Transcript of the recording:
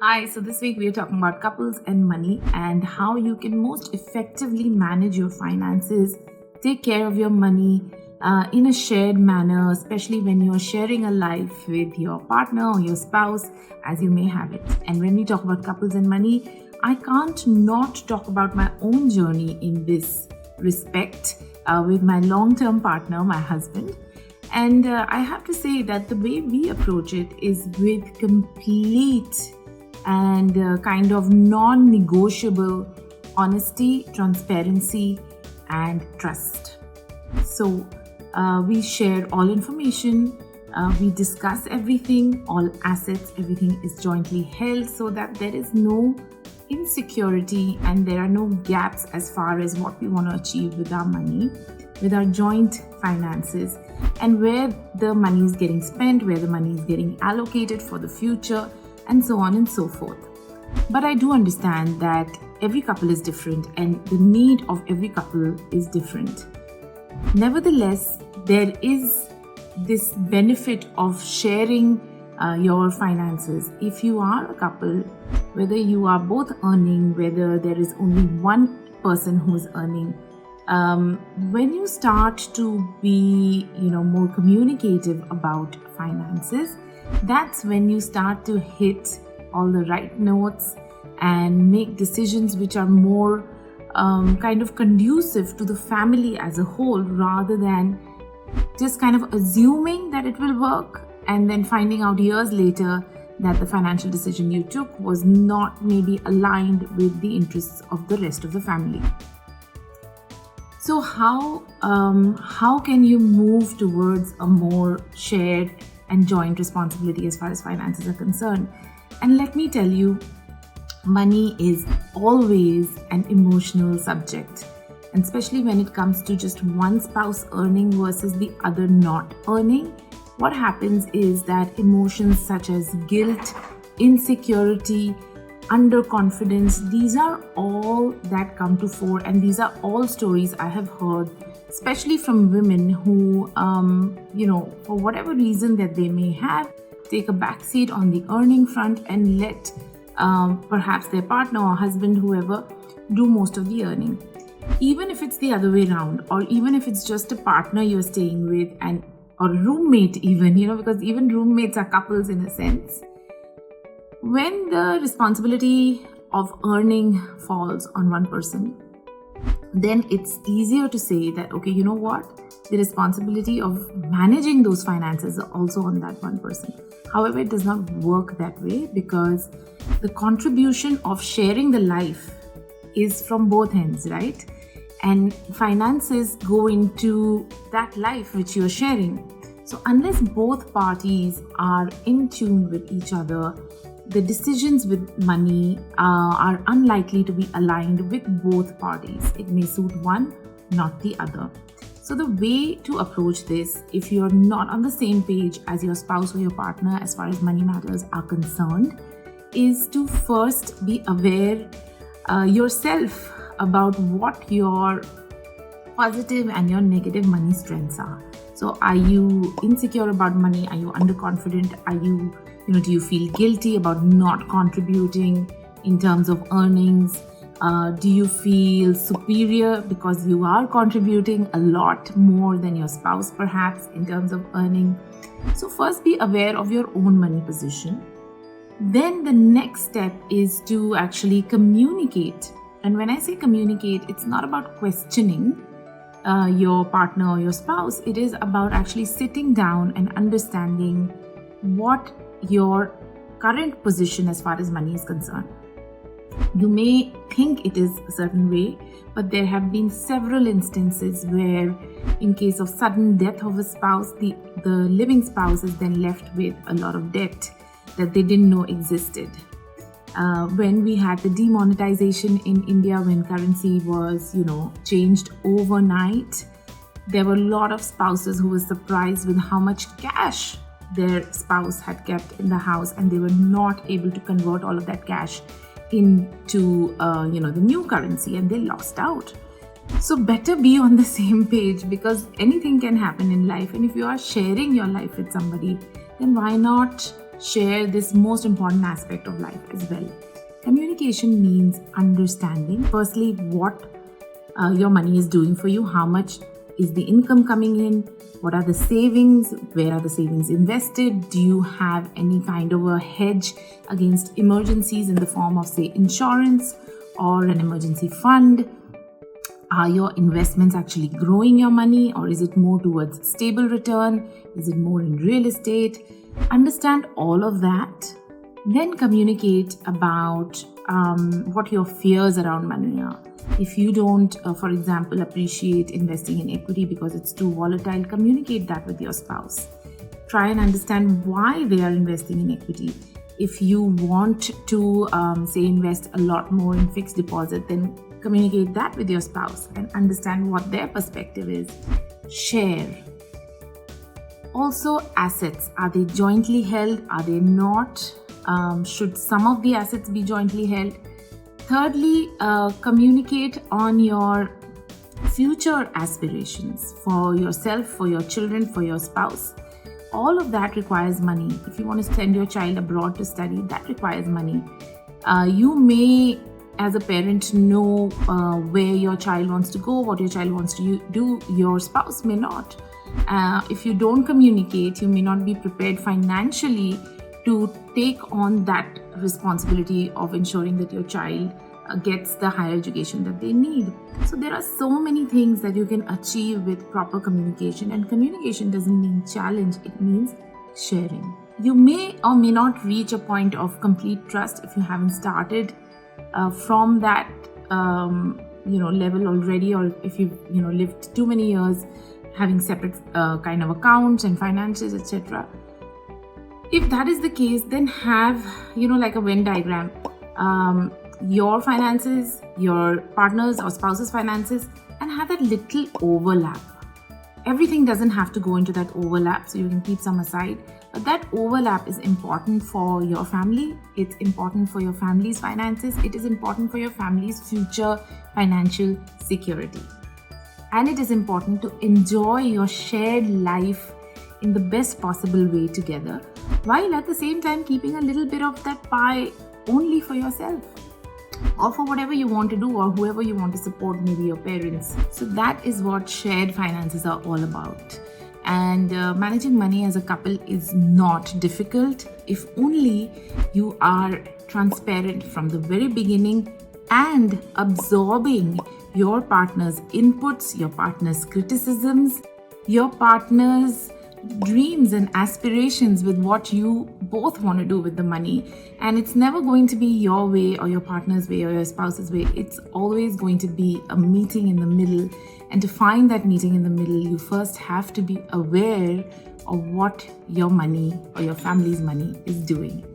Hi, so this week we are talking about couples and money and how you can most effectively manage your finances, take care of your money in a shared manner, especially when you're sharing a life with your partner or your spouse, as you may have it. And when we talk about couples and money, I can't not talk about my own journey in this respect with my long-term partner, my husband. And I have to say that the way we approach it is with complete and kind of non-negotiable honesty, transparency, and trust. So we share all information, we discuss everything, all assets, everything is jointly held so that there is no insecurity and there are no gaps as far as what we want to achieve with our money, with our joint finances, and where the money is getting spent, where the money is getting allocated for the future, and so on and so forth. But I do understand that every couple is different and the need of every couple is different. Nevertheless, there is this benefit of sharing your finances. If you are a couple, whether you are both earning, whether there is only one person who is earning, when you start to be more communicative about finances, that's when you start to hit all the right notes and make decisions which are more kind of conducive to the family as a whole, rather than just kind of assuming that it will work and then finding out years later that the financial decision you took was not maybe aligned with the interests of the rest of the family. So how can you move towards a more shared and joint responsibility as far as finances are concerned? And let me tell you, money is always an emotional subject, and especially when it comes to just one spouse earning versus the other not earning. What happens is that emotions such as guilt, insecurity, underconfidence, these are all that come to fore, and these are all stories I have heard, especially from women who, for whatever reason that they may have, take a backseat on the earning front and let perhaps their partner or husband, whoever, do most of the earning. Even if it's the other way around, or even if it's just a partner you're staying with or roommate even, because even roommates are couples in a sense. When the responsibility of earning falls on one person, then it's easier to say that, okay, you know what? The responsibility of managing those finances is also on that one person. However, it does not work that way, because the contribution of sharing the life is from both ends, right? And finances go into that life which you're sharing. So unless both parties are in tune with each other, the decisions with money are unlikely to be aligned with both parties. It may suit one, not the other. So the way to approach this, if you're not on the same page as your spouse or your partner as far as money matters are concerned, is to first be aware yourself about what your positive and your negative money strengths are. So are you insecure about money? Are you underconfident? Are you do you feel guilty about not contributing in terms of earnings? Do you feel superior because you are contributing a lot more than your spouse perhaps in terms of earning? So first be aware of your own money position. Then the next step is to actually communicate. And when I say communicate, it's not about questioning your partner or your spouse. It is about actually sitting down and understanding what your current position as far as money is concerned. You may think it is a certain way, but there have been several instances where, in case of sudden death of a spouse, the living spouse is then left with a lot of debt that they didn't know existed. When we had the demonetization in India, when currency was, changed overnight, there were a lot of spouses who were surprised with how much cash their spouse had kept in the house, and they were not able to convert all of that cash into the new currency, and they lost out. So better be on the same page, because anything can happen in life, and if you are sharing your life with somebody, then why not share this most important aspect of life as well. Communication means understanding, firstly, what your money is doing for you, how much is the income coming in, what are the savings, where are the savings invested, do you have any kind of a hedge against emergencies in the form of, say, insurance or an emergency fund. Are your investments actually growing your money, or is it more towards stable return? Is it more in real estate? Understand all of that. Then communicate about what your fears around money are. If you don't, for example, appreciate investing in equity because it's too volatile, communicate that with your spouse. Try and understand why they are investing in equity. If you want to, say, invest a lot more in fixed deposit, then communicate that with your spouse and understand what their perspective is. Share. Also, assets. Are they jointly held? Are they not? Should some of the assets be jointly held? Thirdly, communicate on your future aspirations for yourself, for your children, for your spouse. All of that requires money. If you want to send your child abroad to study, that requires money. You may, as a parent, know where your child wants to go, what your child wants to do. Your spouse may not. If you don't communicate, you may not be prepared financially to take on that responsibility of ensuring that your child gets the higher education that they need. So there are so many things that you can achieve with proper communication, and communication doesn't mean challenge, it means sharing. You may or may not reach a point of complete trust if you haven't started from that level already, or if you've lived too many years having separate kind of accounts and finances, etc. If that is the case, then have, like a Venn diagram, your finances, your partner's or spouse's finances, and have that little overlap. Everything doesn't have to go into that overlap, so you can keep some aside. But that overlap is important for your family. It's important for your family's finances. It is important for your family's future financial security. And it is important to enjoy your shared life in the best possible way together, while at the same time keeping a little bit of that pie only for yourself, or for whatever you want to do, or whoever you want to support, maybe your parents. So that is what shared finances are all about. And managing money as a couple is not difficult if only you are transparent from the very beginning and absorbing your partner's inputs, your partner's criticisms, your partner's dreams and aspirations with what you both want to do with the money. And it's never going to be your way or your partner's way or your spouse's way. It's always going to be a meeting in the middle. And to find that meeting in the middle, you first have to be aware of what your money or your family's money is doing.